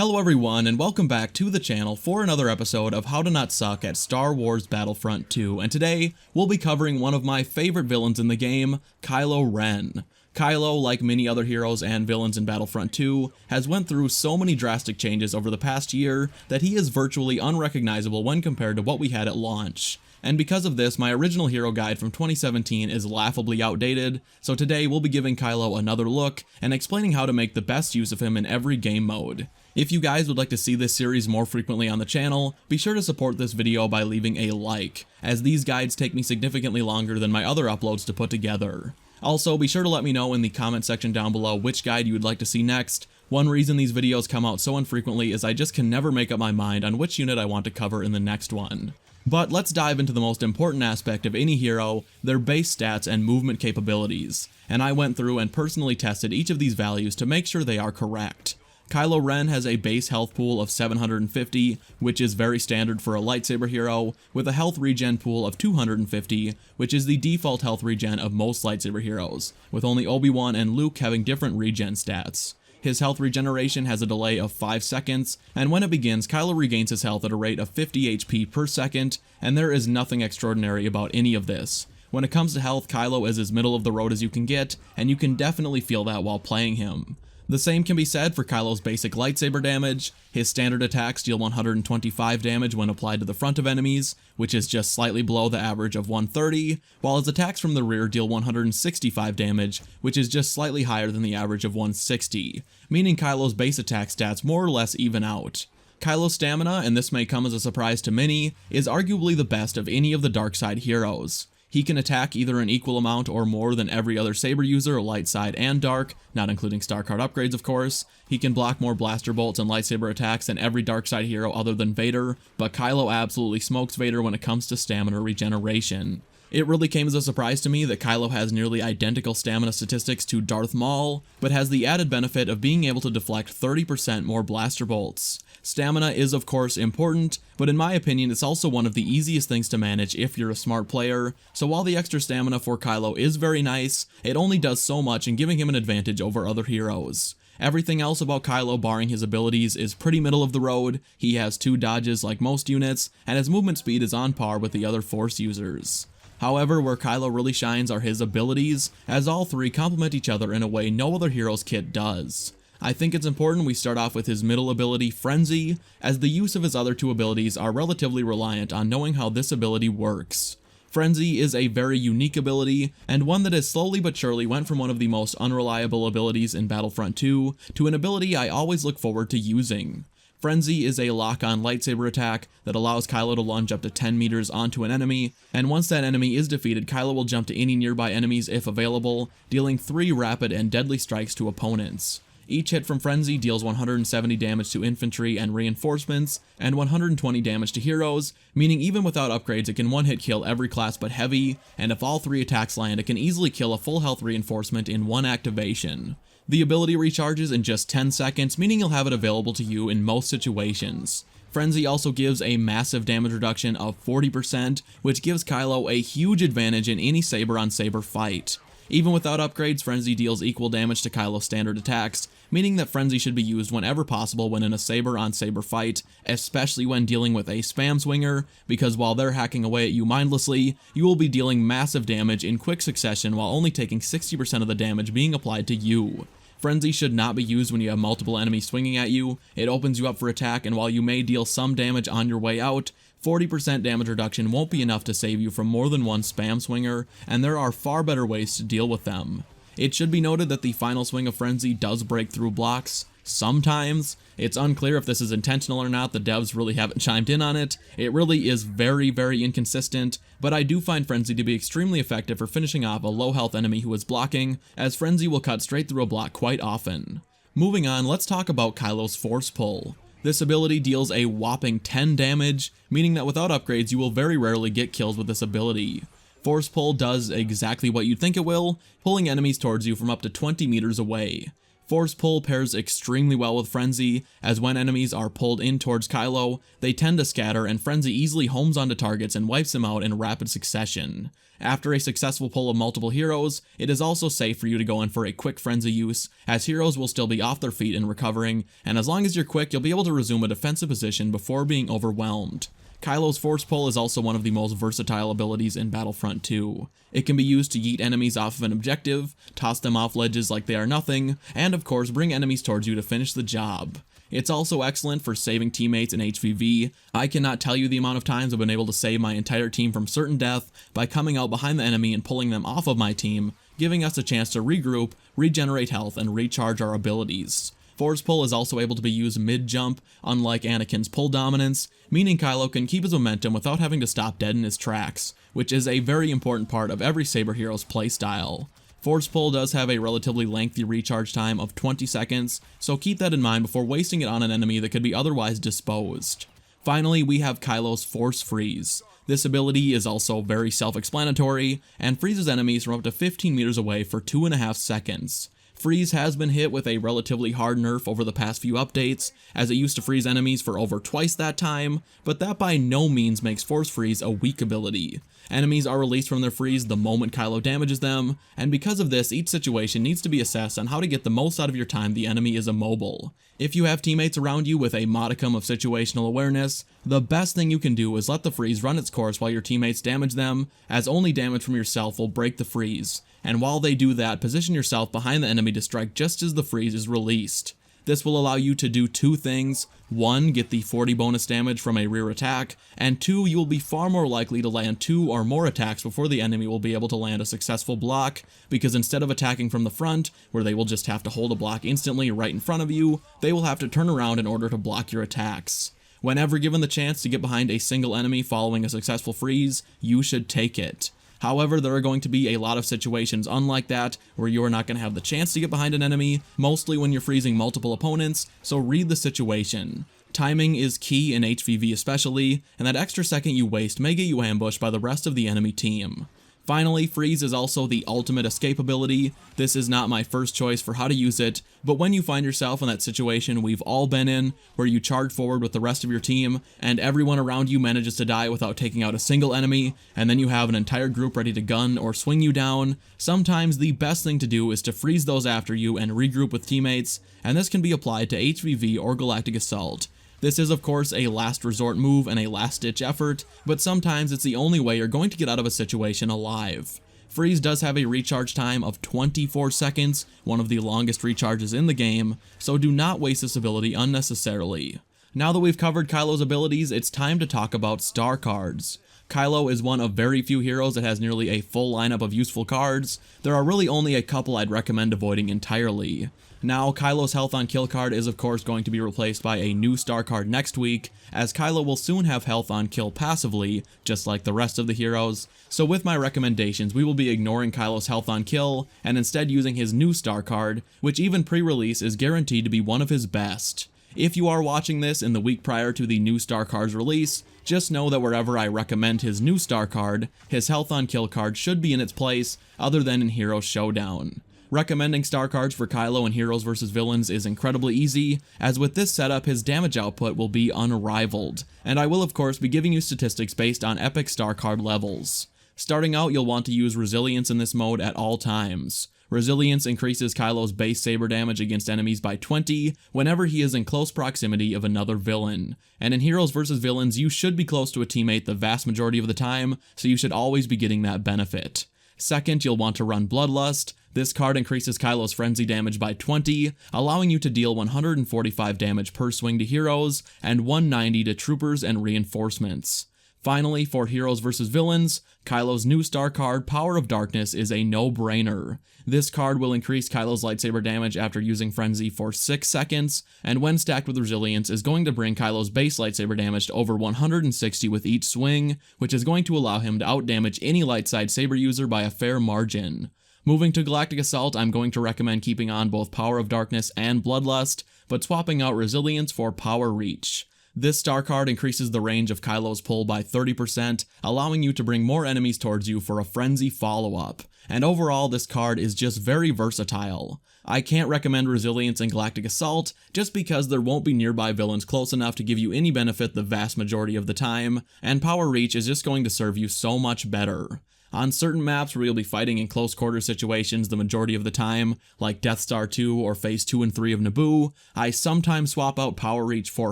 Hello everyone, and welcome back to the channel for another episode of How to Not Suck at Star Wars Battlefront 2, and today we'll be covering one of my favorite villains in the game, Kylo Ren. Kylo, like many other heroes and villains in Battlefront 2, has went through so many drastic changes over the past year that he is virtually unrecognizable when compared to what we had at launch. And because of this, my original hero guide from 2017 is laughably outdated, so today we'll be giving Kylo another look and explaining how to make the best use of him in every game mode. If you guys would like to see this series more frequently on the channel, be sure to support this video by leaving a like, as these guides take me significantly longer than my other uploads to put together. Also, be sure to let me know in the comment section down below which guide you would like to see next. One reason these videos come out so infrequently is I just can never make up my mind on which unit I want to cover in the next one. But let's dive into the most important aspect of any hero, their base stats and movement capabilities, and I went through and personally tested each of these values to make sure they are correct. Kylo Ren has a base health pool of 750, which is very standard for a lightsaber hero, with a health regen pool of 250, which is the default health regen of most lightsaber heroes, with only Obi-Wan and Luke having different regen stats. His health regeneration has a delay of 5 seconds, and when it begins, Kylo regains his health at a rate of 50 HP per second, and there is nothing extraordinary about any of this. When it comes to health, Kylo is as middle of the road as you can get, and you can definitely feel that while playing him. The same can be said for Kylo's basic lightsaber damage. His standard attacks deal 125 damage when applied to the front of enemies, which is just slightly below the average of 130, while his attacks from the rear deal 165 damage, which is just slightly higher than the average of 160, meaning Kylo's base attack stats more or less even out. Kylo's stamina, and this may come as a surprise to many, is arguably the best of any of the dark side heroes. He can attack either an equal amount or more than every other saber user, light side and dark, not including star card upgrades of course. He can block more blaster bolts and lightsaber attacks than every dark side hero other than Vader, but Kylo absolutely smokes Vader when it comes to stamina regeneration. It really came as a surprise to me that Kylo has nearly identical stamina statistics to Darth Maul, but has the added benefit of being able to deflect 30% more blaster bolts. Stamina is of course important, but in my opinion it's also one of the easiest things to manage if you're a smart player, so while the extra stamina for Kylo is very nice, it only does so much in giving him an advantage over other heroes. Everything else about Kylo barring his abilities is pretty middle of the road. He has 2 dodges like most units, and his movement speed is on par with the other Force users. However, where Kylo really shines are his abilities, as all 3 complement each other in a way no other hero's kit does. I think it's important we start off with his middle ability, Frenzy, as the use of his other 2 abilities are relatively reliant on knowing how this ability works. Frenzy is a very unique ability, and one that has slowly but surely went from one of the most unreliable abilities in Battlefront 2 to an ability I always look forward to using. Frenzy is a lock-on lightsaber attack that allows Kylo to lunge up to 10 meters onto an enemy, and once that enemy is defeated, Kylo will jump to any nearby enemies if available, dealing 3 rapid and deadly strikes to opponents. Each hit from Frenzy deals 170 damage to infantry and reinforcements, and 120 damage to heroes, meaning even without upgrades it can one-hit kill every class but heavy, and if all 3 attacks land it can easily kill a full health reinforcement in 1 activation. The ability recharges in just 10 seconds, meaning you'll have it available to you in most situations. Frenzy also gives a massive damage reduction of 40%, which gives Kylo a huge advantage in any saber-on-saber fight. Even without upgrades, Frenzy deals equal damage to Kylo's standard attacks, meaning that Frenzy should be used whenever possible when in a saber-on-saber fight, especially when dealing with a spam swinger, because while they're hacking away at you mindlessly, you will be dealing massive damage in quick succession while only taking 60% of the damage being applied to you. Frenzy should not be used when you have multiple enemies swinging at you. It opens you up for attack, and while you may deal some damage on your way out, 40% damage reduction won't be enough to save you from more than one spam swinger, and there are far better ways to deal with them. It should be noted that the final swing of Frenzy does break through blocks. Sometimes. It's unclear if this is intentional or not, the devs really haven't chimed in on it. It really is very inconsistent, but I do find Frenzy to be extremely effective for finishing off a low health enemy who is blocking, as Frenzy will cut straight through a block quite often. Moving on, let's talk about Kylo's Force Pull. This ability deals a whopping 10 damage, meaning that without upgrades you will very rarely get kills with this ability. Force Pull does exactly what you'd think it will, pulling enemies towards you from up to 20 meters away. Force Pull pairs extremely well with Frenzy, as when enemies are pulled in towards Kylo, they tend to scatter and Frenzy easily homes onto targets and wipes them out in rapid succession. After a successful pull of multiple heroes, it is also safe for you to go in for a quick Frenzy use, as heroes will still be off their feet and recovering, and as long as you're quick, you'll be able to resume a defensive position before being overwhelmed. Kylo's Force Pull is also one of the most versatile abilities in Battlefront 2. It can be used to yeet enemies off of an objective, toss them off ledges like they are nothing, and of course bring enemies towards you to finish the job. It's also excellent for saving teammates in HVV. I cannot tell you the amount of times I've been able to save my entire team from certain death by coming out behind the enemy and pulling them off of my team, giving us a chance to regroup, regenerate health, and recharge our abilities. Force Pull is also able to be used mid-jump, unlike Anakin's pull dominance, meaning Kylo can keep his momentum without having to stop dead in his tracks, which is a very important part of every Saber hero's playstyle. Force Pull does have a relatively lengthy recharge time of 20 seconds, so keep that in mind before wasting it on an enemy that could be otherwise disposed. Finally, we have Kylo's Force Freeze. This ability is also very self-explanatory, and freezes enemies from up to 15 meters away for 2.5 seconds. Freeze has been hit with a relatively hard nerf over the past few updates, as it used to freeze enemies for over twice that time, but that by no means makes Force Freeze a weak ability. Enemies are released from their freeze the moment Kylo damages them, and because of this, each situation needs to be assessed on how to get the most out of your time the enemy is immobile. If you have teammates around you with a modicum of situational awareness, the best thing you can do is let the freeze run its course while your teammates damage them, as only damage from yourself will break the freeze. And while they do that, position yourself behind the enemy to strike just as the freeze is released. This will allow you to do two things: 1, get the 40 bonus damage from a rear attack, and 2, you will be far more likely to land 2 or more attacks before the enemy will be able to land a successful block, because instead of attacking from the front, where they will just have to hold a block instantly right in front of you, they will have to turn around in order to block your attacks. Whenever given the chance to get behind a single enemy following a successful freeze, you should take it. However, there are going to be a lot of situations unlike that, where you are not going to have the chance to get behind an enemy, mostly when you're freezing multiple opponents, so read the situation. Timing is key in HVV especially, and that extra second you waste may get you ambushed by the rest of the enemy team. Finally, Freeze is also the ultimate escape ability. This is not my first choice for how to use it, but when you find yourself in that situation we've all been in, where you charge forward with the rest of your team, and everyone around you manages to die without taking out a single enemy, and then you have an entire group ready to gun or swing you down, sometimes the best thing to do is to freeze those after you and regroup with teammates, and this can be applied to HVV or Galactic Assault. This is of course a last resort move and a last ditch effort, but sometimes it's the only way you're going to get out of a situation alive. Freeze does have a recharge time of 24 seconds, one of the longest recharges in the game, so do not waste this ability unnecessarily. Now that we've covered Kylo's abilities, it's time to talk about star cards. Kylo is one of very few heroes that has nearly a full lineup of useful cards. There are really only a couple I'd recommend avoiding entirely. Now, Kylo's health on kill card is of course going to be replaced by a new star card next week, as Kylo will soon have health on kill passively, just like the rest of the heroes. So with my recommendations, we will be ignoring Kylo's health on kill, and instead using his new star card, which even pre-release is guaranteed to be one of his best. If you are watching this in the week prior to the new star card's release, just know that wherever I recommend his new star card, his health on kill card should be in its place, other than in Hero Showdown. Recommending star cards for Kylo in Heroes vs Villains is incredibly easy, as with this setup his damage output will be unrivaled, and I will of course be giving you statistics based on epic star card levels. Starting out, you'll want to use Resilience in this mode at all times. Resilience increases Kylo's base saber damage against enemies by 20 whenever he is in close proximity of another villain, and in Heroes vs Villains you should be close to a teammate the vast majority of the time, so you should always be getting that benefit. Second, you'll want to run Bloodlust. This card increases Kylo's frenzy damage by 20, allowing you to deal 145 damage per swing to heroes, and 190 to troopers and reinforcements. Finally, for Heroes vs Villains, Kylo's new star card, Power of Darkness, is a no-brainer. This card will increase Kylo's lightsaber damage after using Frenzy for 6 seconds, and when stacked with Resilience is going to bring Kylo's base lightsaber damage to over 160 with each swing, which is going to allow him to outdamage any light side saber user by a fair margin. Moving to Galactic Assault, I'm going to recommend keeping on both Power of Darkness and Bloodlust, but swapping out Resilience for Power Reach. This star card increases the range of Kylo's pull by 30%, allowing you to bring more enemies towards you for a frenzy follow-up. And overall, this card is just very versatile. I can't recommend Resilience and Galactic Assault, just because there won't be nearby villains close enough to give you any benefit the vast majority of the time, and Power Reach is just going to serve you so much better. On certain maps where you'll be fighting in close quarter situations the majority of the time, like Death Star 2 or Phase 2 and 3 of Naboo, I sometimes swap out Power Reach for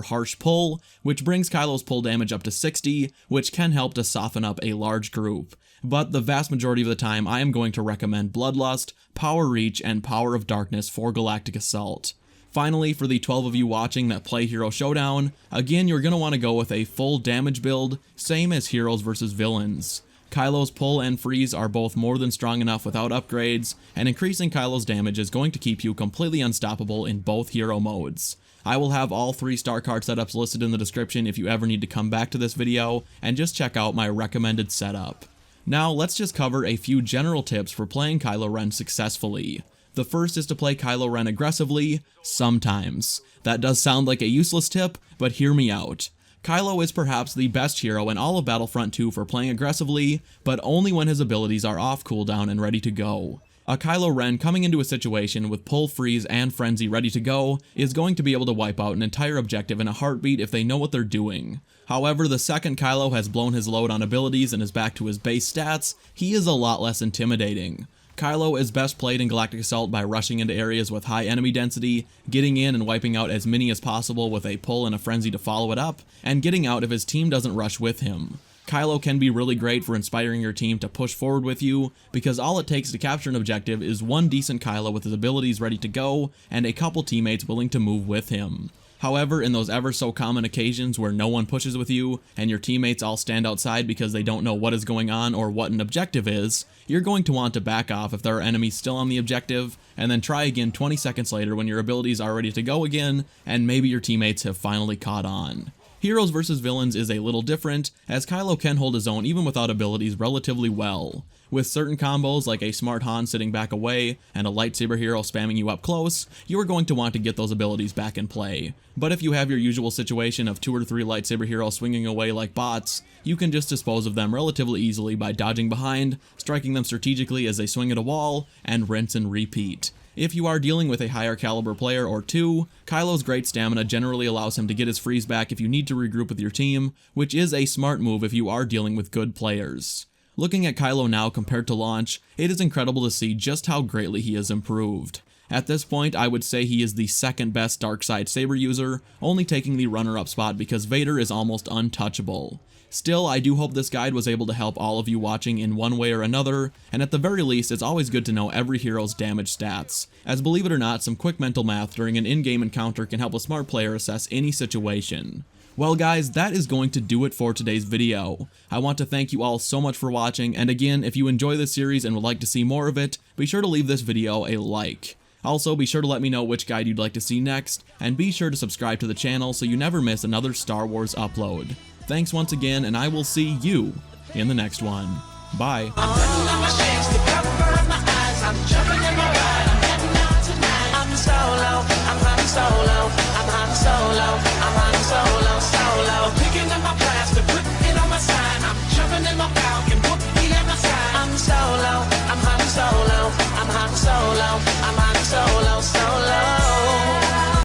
Harsh Pull, which brings Kylo's pull damage up to 60, which can help to soften up a large group. But the vast majority of the time I am going to recommend Bloodlust, Power Reach, and Power of Darkness for Galactic Assault. Finally, for the 12 of you watching that play Hero Showdown, again you're going to want to go with a full damage build, same as Heroes vs Villains. Kylo's pull and freeze are both more than strong enough without upgrades, and increasing Kylo's damage is going to keep you completely unstoppable in both hero modes. I will have all 3 star card setups listed in the description if you ever need to come back to this video, and just check out my recommended setup. Now let's just cover a few general tips for playing Kylo Ren successfully. The first is to play Kylo Ren aggressively, sometimes. That does sound like a useless tip, but hear me out. Kylo is perhaps the best hero in all of Battlefront 2 for playing aggressively, but only when his abilities are off cooldown and ready to go. A Kylo Ren coming into a situation with pull, freeze, and frenzy ready to go is going to be able to wipe out an entire objective in a heartbeat if they know what they're doing. However, the second Kylo has blown his load on abilities and is back to his base stats, he is a lot less intimidating. Kylo is best played in Galactic Assault by rushing into areas with high enemy density, getting in and wiping out as many as possible with a pull and a frenzy to follow it up, and getting out if his team doesn't rush with him. Kylo can be really great for inspiring your team to push forward with you, because all it takes to capture an objective is one decent Kylo with his abilities ready to go, and a couple teammates willing to move with him. However, in those ever so common occasions where no one pushes with you, and your teammates all stand outside because they don't know what is going on or what an objective is, you're going to want to back off if there are enemies still on the objective, and then try again 20 seconds later when your abilities are ready to go again, and maybe your teammates have finally caught on. Heroes vs Villains is a little different, as Kylo can hold his own even without abilities relatively well. With certain combos like a smart Han sitting back away and a lightsaber hero spamming you up close, you are going to want to get those abilities back in play. But if you have your usual situation of 2 or 3 lightsaber heroes swinging away like bots, you can just dispose of them relatively easily by dodging behind, striking them strategically as they swing at a wall, and rinse and repeat. If you are dealing with a higher caliber player or 2, Kylo's great stamina generally allows him to get his freeze back if you need to regroup with your team, which is a smart move if you are dealing with good players. Looking at Kylo now compared to launch, it is incredible to see just how greatly he has improved. At this point, I would say he is the second best darkside saber user, only taking the runner-up spot because Vader is almost untouchable. Still, I do hope this guide was able to help all of you watching in one way or another, and at the very least, it's always good to know every hero's damage stats, as believe it or not, some quick mental math during an in-game encounter can help a smart player assess any situation. Well guys, that is going to do it for today's video. I want to thank you all so much for watching, and again, if you enjoy this series and would like to see more of it, be sure to leave this video a like. Also, be sure to let me know which guide you'd like to see next, and be sure to subscribe to the channel so you never miss another Star Wars upload. Thanks once again, and I will see you in the next one. Bye.